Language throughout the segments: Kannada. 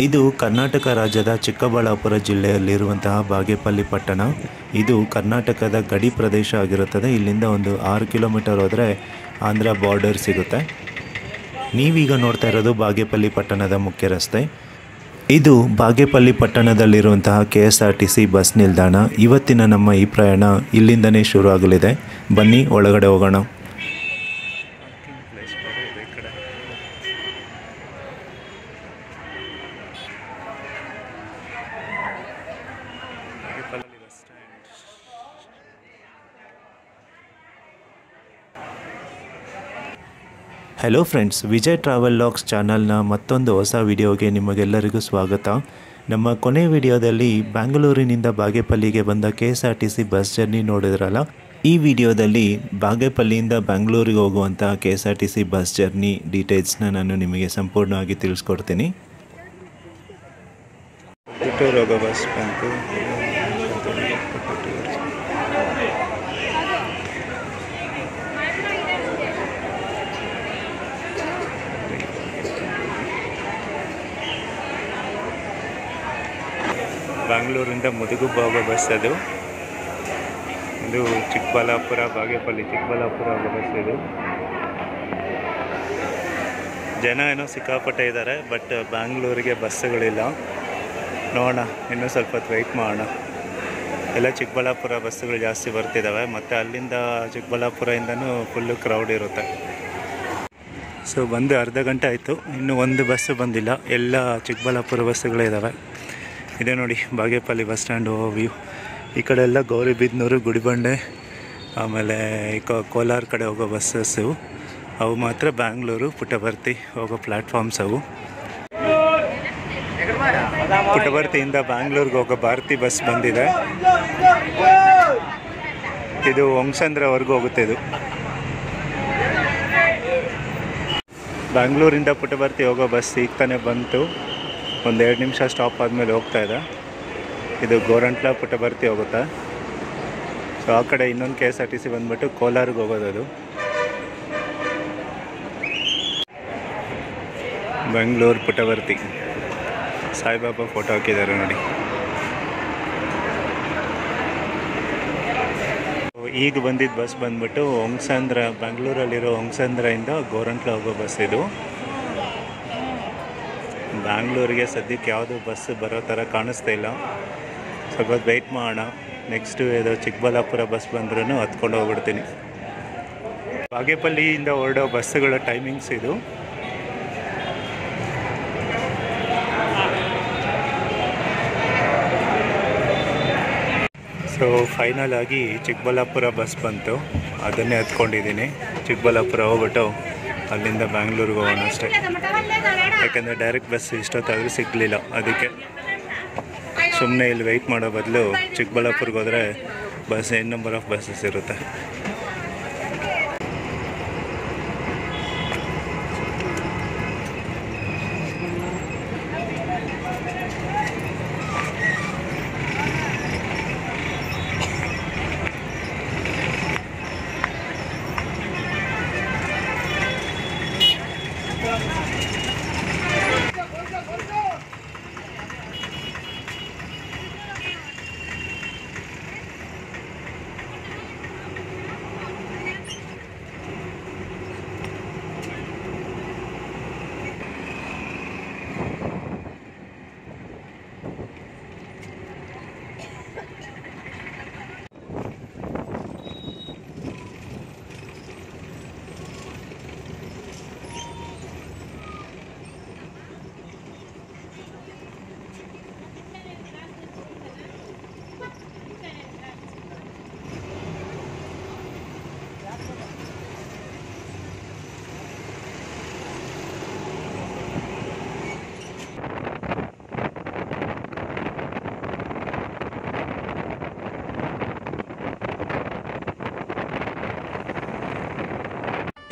ಇದು ಕರ್ನಾಟಕ ರಾಜ್ಯದ ಚಿಕ್ಕಬಳ್ಳಾಪುರ ಜಿಲ್ಲೆಯಲ್ಲಿರುವಂತಹ ಬಾಗೇಪಲ್ಲಿ ಪಟ್ಟಣ. ಇದು ಕರ್ನಾಟಕದ ಗಡಿ ಪ್ರದೇಶ ಆಗಿರುತ್ತದೆ. ಇಲ್ಲಿಂದ ಒಂದು 6 ಕಿಲೋಮೀಟರ್ ಹೋದರೆ ಆಂಧ್ರ ಬಾರ್ಡರ್ ಸಿಗುತ್ತೆ. ನೀವೀಗ ನೋಡ್ತಾ ಇರೋದು ಬಾಗೇಪಲ್ಲಿ ಪಟ್ಟಣದ ಮುಖ್ಯ ರಸ್ತೆ. ಇದು ಬಾಗೇಪಲ್ಲಿ ಪಟ್ಟಣದಲ್ಲಿರುವಂತಹ KSRTC ಬಸ್ ನಿಲ್ದಾಣ. ಇವತ್ತಿನ ನಮ್ಮ ಈ ಪ್ರಯಾಣ ಇಲ್ಲಿಂದನೇ ಶುರು ಆಗಲಿದೆ. ಬನ್ನಿ ಒಳಗಡೆ ಹೋಗೋಣ. Hello friends, Vijay travel logs ಚಾನಲ್ನ ಮತ್ತೊಂದು ಹೊಸ ವಿಡಿಯೋಗೆ ನಿಮಗೆಲ್ಲರಿಗೂ ಸ್ವಾಗತ. ನಮ್ಮ ಕೊನೆ ವಿಡಿಯೋದಲ್ಲಿ ಬ್ಯಾಂಗ್ಳೂರಿನಿಂದ ಬಾಗೇಪಲ್ಲಿಗೆ ಬಂದ KSRTC ಬಸ್ ಜರ್ನಿ ನೋಡಿದ್ರಲ್ಲ. ಈ ವಿಡಿಯೋದಲ್ಲಿ ಬಾಗೇಪಲ್ಲಿಯಿಂದ ಬ್ಯಾಂಗ್ಳೂರಿಗೆ ಹೋಗುವಂಥ KSRTC ಬಸ್ ಜರ್ನಿ ಡೀಟೇಲ್ಸ್ನ ನಾನು ನಿಮಗೆ ಸಂಪೂರ್ಣವಾಗಿ ತಿಳಿಸ್ಕೊಡ್ತೀನಿ. ಬಸ್ ಬಂತು. ಬ್ಯಾಂಗ್ಳೂರಿಂದ ಮುದುಗುಬ್ಬ ಹೋಗೋ ಬಸ್ ಅದು. ಇದು ಚಿಕ್ಕಬಳ್ಳಾಪುರ ಬಾಗೇಪಲ್ಲಿ ಚಿಕ್ಕಬಳ್ಳಾಪುರ ಹೋಗೋ ಬಸ್ ಇದು. ಜನ ಏನೋ ಸಿಕ್ಕಾಪಟ್ಟೆ ಇದ್ದಾರೆ, ಬಟ್ ಬ್ಯಾಂಗ್ಳೂರಿಗೆ ಬಸ್ಸುಗಳಿಲ್ಲ. ನೋಡೋಣ, ಇನ್ನೂ ಸ್ವಲ್ಪ ಹೊತ್ತು ವೆಯ್ಟ್ ಮಾಡೋಣ. ಎಲ್ಲ ಚಿಕ್ಕಬಳ್ಳಾಪುರ ಬಸ್ಸುಗಳು ಜಾಸ್ತಿ ಬರ್ತಿದ್ದಾವೆ, ಮತ್ತು ಅಲ್ಲಿಂದ ಚಿಕ್ಕಬಳ್ಳಾಪುರದಿಂದನೂ ಫುಲ್ಲು ಕ್ರೌಡ್ ಇರುತ್ತೆ. ಸೊ ಬಂದು ಅರ್ಧ ಗಂಟೆ ಆಯಿತು, ಇನ್ನೂ ಒಂದು ಬಸ್ಸು ಬಂದಿಲ್ಲ. ಎಲ್ಲ ಚಿಕ್ಕಬಳ್ಳಾಪುರ ಬಸ್ಸುಗಳಿದ್ದಾವೆ. ಇದೇ ನೋಡಿ ಬಾಗೇಪಲ್ಲಿ ಬಸ್ ಸ್ಟ್ಯಾಂಡ್ ವ್ಯೂ. ಈ ಕಡೆ ಎಲ್ಲ ಗೌರಿಬಿದನೂರು, ಗುಡಿಬಂಡೆ, ಆಮೇಲೆ ಕೋಲಾರ ಕಡೆ ಹೋಗೋ ಬಸ್ಸಸ್ಸು ಅವು ಮಾತ್ರ ಬ್ಯಾಂಗ್ಳೂರು ಪುಟ್ಟಪರ್ತಿ ಹೋಗೋ ಪ್ಲ್ಯಾಟ್ಫಾರ್ಮ್ಸ್ ಅವು. ಪುಟ್ಟಪರ್ತಿಯಿಂದ ಬ್ಯಾಂಗ್ಳೂರಿಗೆ ಹೋಗೋ ಭಾರತಿ ಬಸ್ ಬಂದಿದೆ. ಇದು ಹೊಂಗಸಂದ್ರವರೆಗೂ ಹೋಗುತ್ತೆ. ಇದು ಬ್ಯಾಂಗ್ಳೂರಿಂದ ಪುಟ್ಟಪರ್ತಿ ಹೋಗೋ ಬಸ್ ಈಗ ತಾನೇ ಬಂತು. ಒಂದು 2 ನಿಮಿಷ ಸ್ಟಾಪ್ ಆದಮೇಲೆ ಹೋಗ್ತಾ ಇದೆ. ಇದು ಗೋರಂಟ್ಲ ಪುಟ್ಟಪರ್ತಿ ಹೋಗುತ್ತೆ. ಸೊ ಆ ಕಡೆ ಇನ್ನೊಂದು KSRTC ಬಂದ್ಬಿಟ್ಟು ಕೋಲಾರಿಗೆ ಹೋಗೋದು. ಅದು ಬೆಂಗಳೂರು ಪುಟ್ಟಪರ್ತಿ ಸಾಯಿಬಾಬಾ ಫೋಟೋ ಹಾಕಿದ್ದಾರೆ ನೋಡಿ. ಈಗ ಬಂದಿದ್ದ ಬಸ್ ಬಂದ್ಬಿಟ್ಟು ಹೊಂಗಸಂದ್ರ, ಬೆಂಗಳೂರಲ್ಲಿರೋ ಹೊಂಗಸಂದ್ರದಿಂದ ಗೋರಂಟ್ಲ ಹೋಗೋ ಬಸ್ ಇದು. ಬ್ಯಾಂಗ್ಳೂರಿಗೆ ಸದ್ಯಕ್ಕೆ ಯಾವುದೂ ಬಸ್ ಬರೋ ಥರ ಕಾಣಿಸ್ತಾ ಇಲ್ಲ. ಸ್ವಲ್ಪ ವೆಯ್ಟ್ ಮಾಡೋಣ. ನೆಕ್ಸ್ಟು ಏದೋ ಚಿಕ್ಕಬಳ್ಳಾಪುರ ಬಸ್ ಬಂದ್ರೂ ಹತ್ಕೊಂಡು ಹೋಗ್ಬಿಡ್ತೀನಿ. ಬಾಗೇಪಲ್ಲಿಯಿಂದ ಹೊರಡೋ ಬಸ್ಸುಗಳ ಟೈಮಿಂಗ್ಸ್ ಇದು. ಸೊ ಫೈನಲ್ ಆಗಿ ಚಿಕ್ಕಬಳ್ಳಾಪುರ ಬಸ್ ಬಂತು, ಅದನ್ನೇ ಹತ್ಕೊಂಡಿದ್ದೀನಿ. ಚಿಕ್ಕಬಳ್ಳಾಪುರ ಹೋಗ್ಬಿಟ್ಟು ಅಲ್ಲಿಂದ ಬ್ಯಾಂಗ್ಳೂರಿಗೆ ಹೋಗೋಣ ಅಷ್ಟೇ. ಯಾಕಂದರೆ ಡೈರೆಕ್ಟ್ ಬಸ್ ಇಷ್ಟೊತ್ತಾದರೂ ಸಿಗಲಿಲ್ಲ. ಅದಕ್ಕೆ ಸುಮ್ಮನೆ ಇಲ್ಲಿ ವೆಯ್ಟ್ ಮಾಡೋ ಬದಲು ಚಿಕ್ಕಬಳ್ಳಾಪುರಕ್ಕೆ ಹೋದರೆ ಬಸ್ ನಂಬರ್ ಆಫ್ ಬಸ್ಸಸ್ ಇರುತ್ತೆ.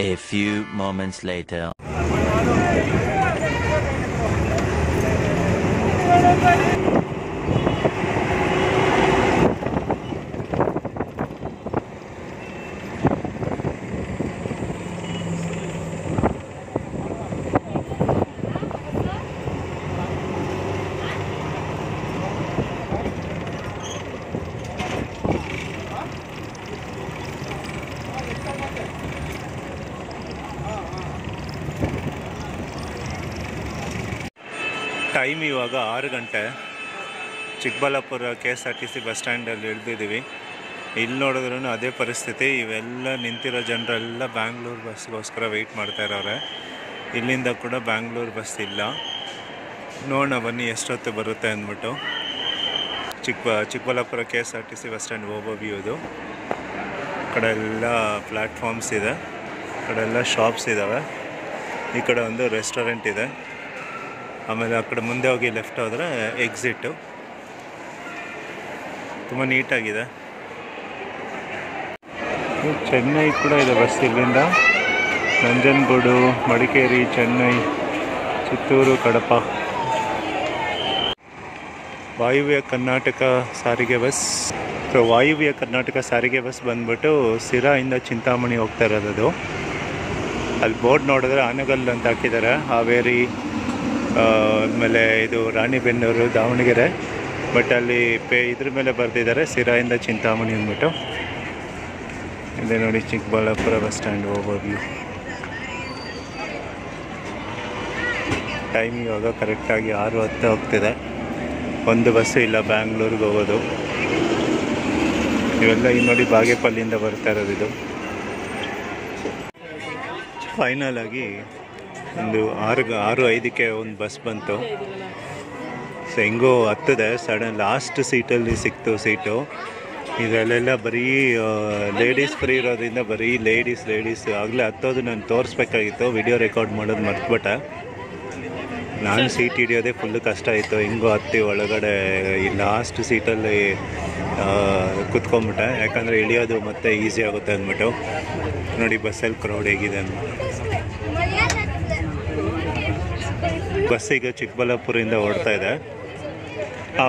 A few moments later. Time ಇವಾಗ 6 ಗಂಟೆ. ಚಿಕ್ಕಬಳ್ಳಾಪುರ KSRTC ಬಸ್ ಸ್ಟ್ಯಾಂಡಲ್ಲಿ ಇಳಿದಿದ್ದೀವಿ. ಇಲ್ಲಿ ನೋಡಿದ್ರೂ ಅದೇ ಪರಿಸ್ಥಿತಿ. ಇವೆಲ್ಲ ನಿಂತಿರೋ ಜನರೆಲ್ಲ ಬ್ಯಾಂಗ್ಳೂರು ಬಸ್ಗೋಸ್ಕರ ವೆಯ್ಟ್ ಮಾಡ್ತಾ ಇರೋರೆ. ಇಲ್ಲಿಂದ ಕೂಡ ಬ್ಯಾಂಗ್ಳೂರು ಬಸ್ ಇಲ್ಲ. ನೋಡೋಣ ಬನ್ನಿ ಎಷ್ಟೊತ್ತು ಬರುತ್ತೆ ಅಂದ್ಬಿಟ್ಟು. Chikkaballapur KSRTC bus stand overview ಇದು. ಈ ಕಡೆ ಎಲ್ಲ ಪ್ಲ್ಯಾಟ್ಫಾರ್ಮ್ಸ್ ಇದೆ, ಈ ಕಡೆ ಎಲ್ಲ ಶಾಪ್ಸ್ ಇದ್ದಾವೆ. ಈ ಕಡೆ ಒಂದು ರೆಸ್ಟೋರೆಂಟ್ ಇದೆ. ಆಮೇಲೆ ಆ ಕಡೆ ಮುಂದೆ ಹೋಗಿ ಲೆಫ್ಟ್ ಹೋದರೆ ಎಕ್ಸಿಟ್ಟು. ತುಂಬ ನೀಟಾಗಿದೆ. ಚೆನ್ನೈ ಕೂಡ ಇದೆ ಬಸ್ ಇಲ್ಲಿಂದ. ನಂಜನಗೂಡು, ಮಡಿಕೇರಿ, ಚೆನ್ನೈ, ಚಿತ್ತೂರು, ಕಡಪ. ವಾಯುವ್ಯ ಕರ್ನಾಟಕ ಸಾರಿಗೆ ಬಸ್. ವಾಯುವ್ಯ ಕರ್ನಾಟಕ ಸಾರಿಗೆ ಬಸ್ ಬಂದ್ಬಿಟ್ಟು ಸಿರಾಯಿಂದ ಚಿಂತಾಮಣಿ ಹೋಗ್ತಾ ಇರೋದು. ಅಲ್ಲಿ ಬೋರ್ಡ್ ನೋಡಿದ್ರೆ ಆನೆಗಲ್ ಅಂತ ಹಾಕಿದ್ದಾರೆ. ಹಾವೇರಿ, ಆಮೇಲೆ ಇದು ರಾಣಿಬೆನ್ನೂರು, ದಾವಣಗೆರೆ. ಬಟ್ ಅಲ್ಲಿ ಇದ್ರ ಮೇಲೆ ಬರೆದಿದ್ದಾರೆ ಸಿರಾಯಿಂದ ಚಿಂತಾಮಣಿ ಅಂದ್ಬಿಟ್ಟು. ಇದೆ ನೋಡಿ Chikkaballapur bus stand overview. Time ಇವಾಗ ಕರೆಕ್ಟಾಗಿ 6:10 ಹೋಗ್ತಿದೆ. ಒಂದು ಬಸ್ಸು ಇಲ್ಲ ಬ್ಯಾಂಗ್ಳೂರಿಗೆ ಹೋಗೋದು. ಇವೆಲ್ಲ ಈ ನೋಡಿ ಬಾಗೇಪಲ್ಲಿಯಿಂದ ಬರ್ತಾ ಇರೋದು ಇದು. ಫೈನಲ್ ಆಗಿ ಒಂದು 6:05ಕ್ಕೆ ಒಂದು ಬಸ್ ಬಂತು. ಸೊ ಹೆಂಗೋ ಹತ್ತದೆ. ಸಡನ್ ಲಾಸ್ಟ್ ಸೀಟಲ್ಲಿ ಸಿಕ್ತು ಸೀಟು. ಇದರಲ್ಲೆಲ್ಲ ಬರೀ ಲೇಡೀಸ್ ಫ್ರೀ ಇರೋದ್ರಿಂದ ಬರೀ ಲೇಡೀಸ್ ಆಗಲೇ ಹತ್ತೋದು ನಾನು ತೋರಿಸ್ಬೇಕಾಗಿತ್ತು. ವಿಡಿಯೋ ರೆಕಾರ್ಡ್ ಮಾಡೋದು ಮರ್ತ್ಬಿಟ್ಟೆ. ನಾನು ಸೀಟ್ ಹಿಡಿಯೋದೇ ಫುಲ್ಲು ಕಷ್ಟ ಆಯಿತು. ಹೆಂಗೋ ಹತ್ತಿ ಒಳಗಡೆ ಈ ಲಾಸ್ಟ್ ಸೀಟಲ್ಲಿ ಕುತ್ಕೊಂಡ್ಬಿಟ್ಟೆ. ಯಾಕಂದರೆ ಇಳಿಯೋದು ಮತ್ತೆ ಈಸಿ ಆಗುತ್ತೆ ಅಂದ್ಬಿಟ್ಟು. ನೋಡಿ ಬಸ್ಸಲ್ಲಿ ಕ್ರೌಡ್ ಹೇಗಿದೆ ಅಂದ್ಬಿಟ್ಟು. ಬಸ್ ಈಗ ಚಿಕ್ಕಬಳ್ಳಾಪುರದಿಂದ ಓಡ್ತಾ ಇದೆ.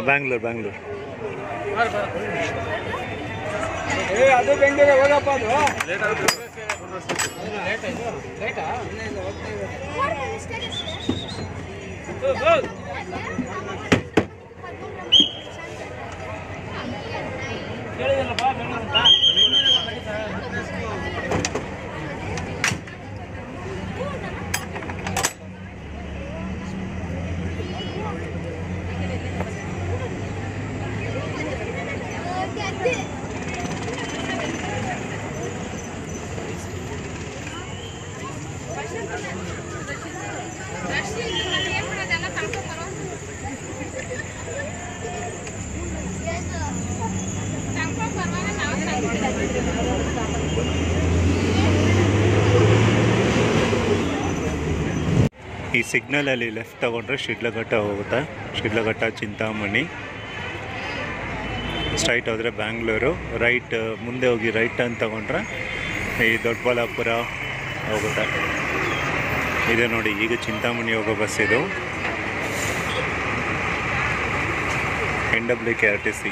ಬ್ಯಾಂಗ್ಳೂರು. ಅದು ಬೆಂಗಳೂರು ಹೋಗಪ್ಪ. ಅದು ಈ ಸಿಗ್ನಲಲ್ಲಿ ಲೆಫ್ಟ್ ತಗೊಂಡ್ರೆ ಶಿಡ್ಲಘಟ್ಟ ಹೋಗುತ್ತೆ. ಶಿಡ್ಲಘಟ್ಟ, ಚಿಂತಾಮಣಿ. ಸ್ಟ್ರೈಟ್ ಹೋದರೆ ಬ್ಯಾಂಗ್ಳೂರು. ರೈಟ್ ಮುಂದೆ ಹೋಗಿ ರೈಟ್ ಟರ್ನ್ ತಗೊಂಡ್ರೆ ಈ ದೊಡ್ಡಬಳ್ಳಾಪುರ ಹೋಗುತ್ತೆ. ಇದೆ ನೋಡಿ ಈಗ ಚಿಂತಾಮಣಿ ಹೋಗೋ ಬಸ್ ಇದು. NWKRTC.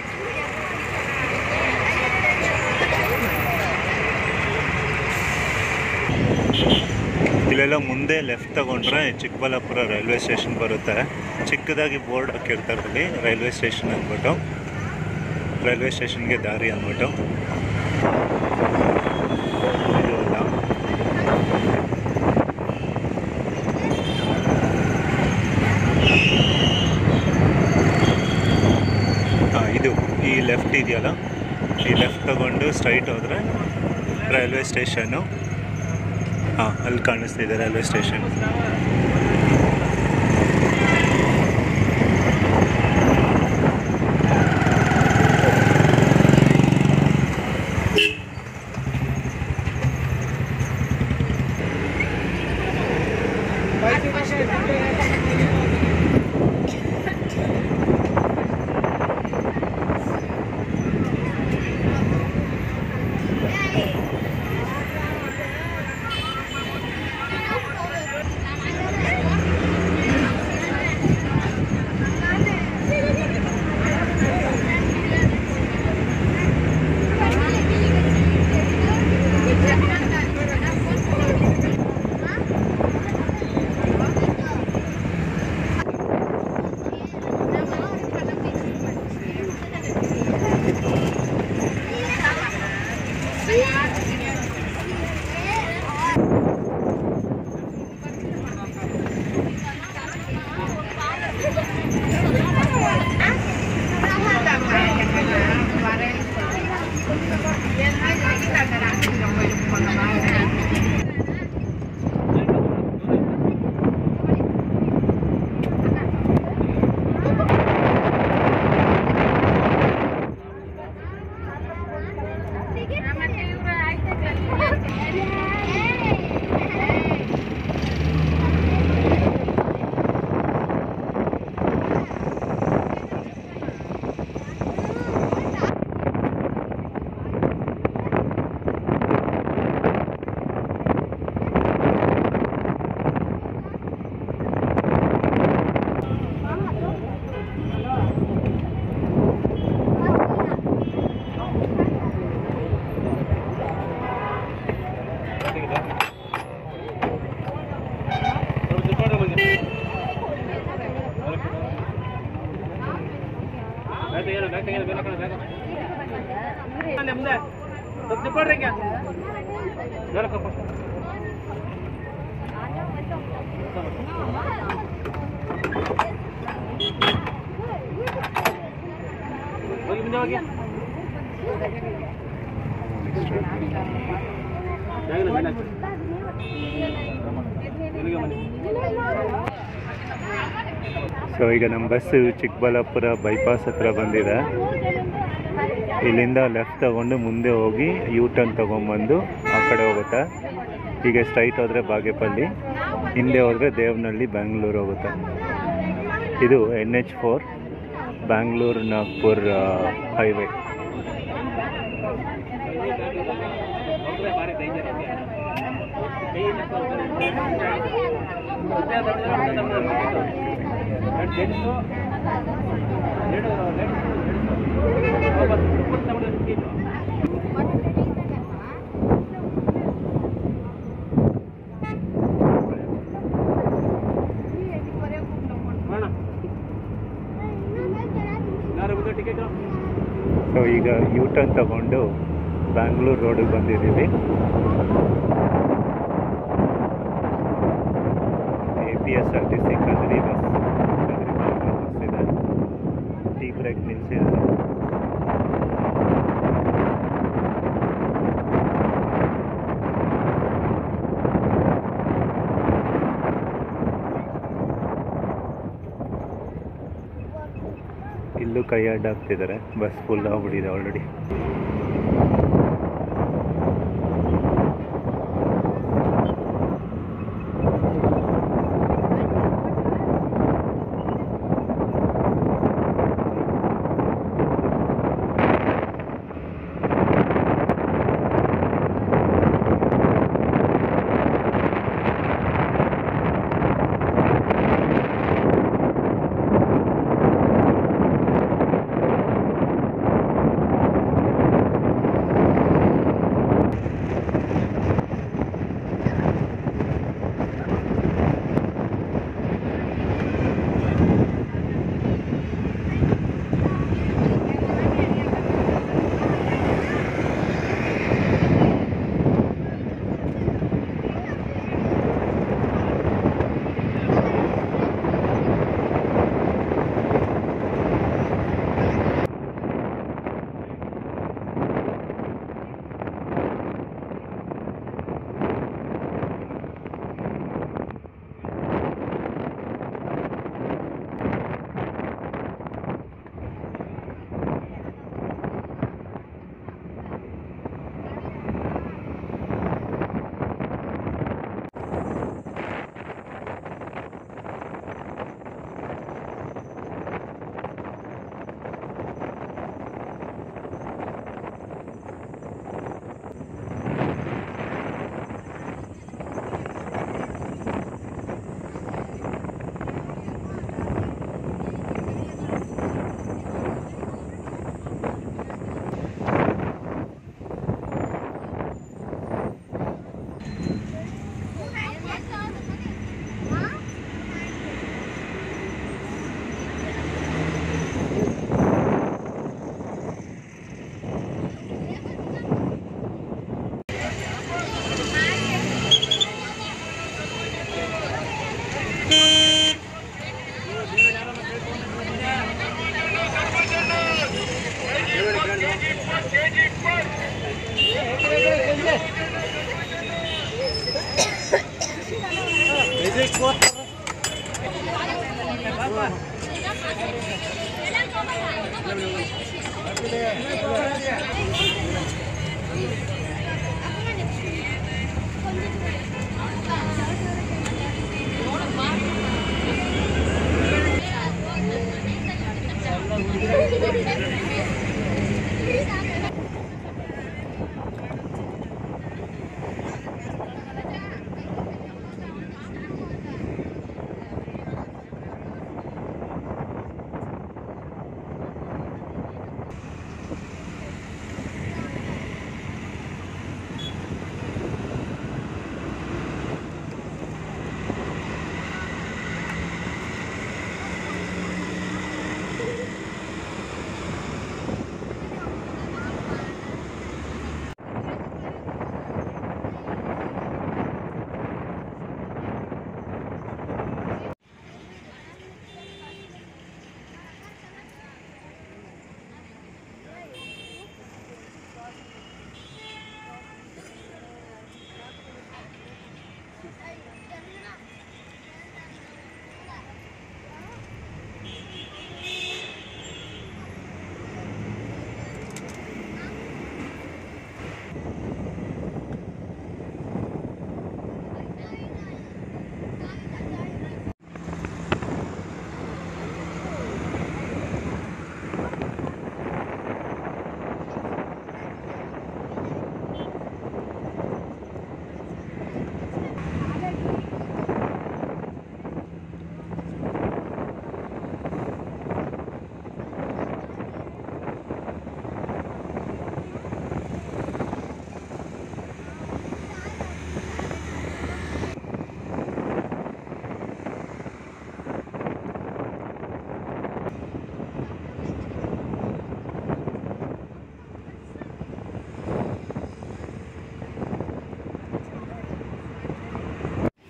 ಇಲ್ಲೆಲ್ಲ ಮುಂದೆ ಲೆಫ್ಟ್ ತಗೊಂಡ್ರೆ ಚಿಕ್ಕಬಳ್ಳಾಪುರ ರೈಲ್ವೆ ಸ್ಟೇಷನ್ ಬರುತ್ತೆ. ಚಿಕ್ಕದಾಗಿ ಬೋರ್ಡ್ ಹಾಕಿರ್ತಾರೆ ಅಲ್ಲಿ ರೈಲ್ವೆ ಸ್ಟೇಷನ್ ಅಂದ್ಬಿಟ್ಟು. ರೈಲ್ವೆ ಸ್ಟೇಷನ್ಗೆ ದಾರಿ ಅಂದ್ಬಿಟ್ಟು. ಇದು ಈ ಲೆಫ್ಟ್ ಇದೆಯಲ್ಲ, ಈ ಲೆಫ್ಟ್ ತಗೊಂಡು ಸ್ಟ್ರೈಟ್ ಹೋದರೆ ರೈಲ್ವೆ ಸ್ಟೇಷನ್ನು. ಅಲ್ಲಿ ಕಾಣಿಸ್ತಿದೆ ರೈಲ್ವೆ ಸ್ಟೇಷನ್. ಸೊ ಈಗ ನಮ್ಮ ಬಸ್ಸು ಚಿಕ್ಕಬಳ್ಳಾಪುರ ಬೈಪಾಸ್ ಹತ್ರ ಬಂದಿದೆ. ಇಲ್ಲಿಂದ ಲೆಫ್ಟ್ ತಗೊಂಡು ಮುಂದೆ ಹೋಗಿ ಯೂ ಟರ್ನ್ ತೊಗೊಂಬಂದು ಆ ಕಡೆ ಹೋಗುತ್ತೆ. ಹೀಗೆ ಸ್ಟ್ರೈಟ್ ಹೋದರೆ ಬಾಗೇಪಲ್ಲಿ, ಹಿಂದೆ ಹೋದರೆ ದೇವನಹಳ್ಳಿ, ಬ್ಯಾಂಗ್ಳೂರು ಹೋಗುತ್ತೆ. ಇದು NH4 Bangalore Nagpur highway. So ಈಗ ಯೂ ಟರ್ನ್ ತಗೊಂಡು ಬ್ಯಾಂಗ್ಳೂರು ರೋಡಿಗೆ ಬಂದಿದ್ದೀವಿ. APSRTC ಕದ್ರಿ ಬಸ್ ಇದೆ. ಟೀ ಬ್ರೇಕ್ ನಿಲ್ಲಿಸಿದ್ದಾರೆ. ಇಲ್ಲೂ ಕೈ ಅಡ್ಡ ಹಾಕ್ತಿದ್ದಾರೆ. ಬಸ್ ಫುಲ್ ಆಗ್ಬಿಟ್ಟಿದೆ ಆಲ್ರೆಡಿ.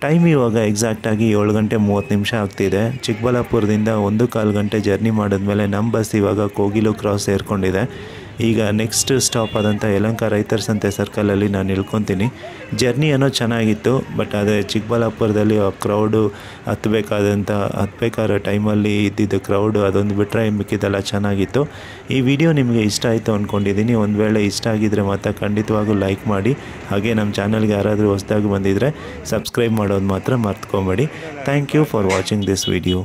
ಟೈಮ್ ಇವಾಗ ಎಕ್ಸಾಕ್ಟಾಗಿ 7 ಗಂಟೆ 30 ನಿಮಿಷ ಆಗ್ತಿದೆ. ಚಿಕ್ಕಬಳ್ಳಾಪುರದಿಂದ 1.25 ಗಂಟೆ ಜರ್ನಿ ಮಾಡಿದ್ಮೇಲೆ ನಮ್ಮ ಬಸ್ ಇವಾಗ ಕೋಗಿಲು ಕ್ರಾಸ್ ಸೇರಿಕೊಂಡಿದೆ. ಈಗ ನೆಕ್ಸ್ಟ್ ಸ್ಟಾಪ್ ಆದಂಥ ಯಲಹಂಕ ರೈತರ ಸಂತೆ ಸರ್ಕಲಲ್ಲಿ ನಾನು ಇಳ್ಕೊತೀನಿ. ಏನೋ ಚೆನ್ನಾಗಿತ್ತು, ಬಟ್ ಅದೇ ಚಿಕ್ಕಬಳ್ಳಾಪುರದಲ್ಲಿ ಆ ಕ್ರೌಡು ಹತ್ತಬೇಕಾದ ಟೈಮಲ್ಲಿ ಇದ್ದಿದ್ದು ಕ್ರೌಡು ಅದೊಂದು ಬಿಟ್ಟರೆ ಮಿಕ್ಕಿದ್ದೆಲ್ಲ ಚೆನ್ನಾಗಿತ್ತು. ಈ ವಿಡಿಯೋ ನಿಮಗೆ ಇಷ್ಟ ಆಯಿತು ಅಂದ್ಕೊಂಡಿದ್ದೀನಿ. ಒಂದು ವೇಳೆ ಇಷ್ಟ ಆಗಿದ್ದರೆ ಮಾತ್ರ ಖಂಡಿತವಾಗೂ ಲೈಕ್ ಮಾಡಿ. ಹಾಗೆ ನಮ್ಮ ಚಾನಲ್ಗೆ ಯಾರಾದರೂ ಹೊಸದಾಗಿ ಬಂದಿದ್ದರೆ ಸಬ್ಸ್ಕ್ರೈಬ್ ಮಾಡೋದು ಮಾತ್ರ ಮರ್ತ್ಕೊಬೇಡಿ. Thank you for watching this video.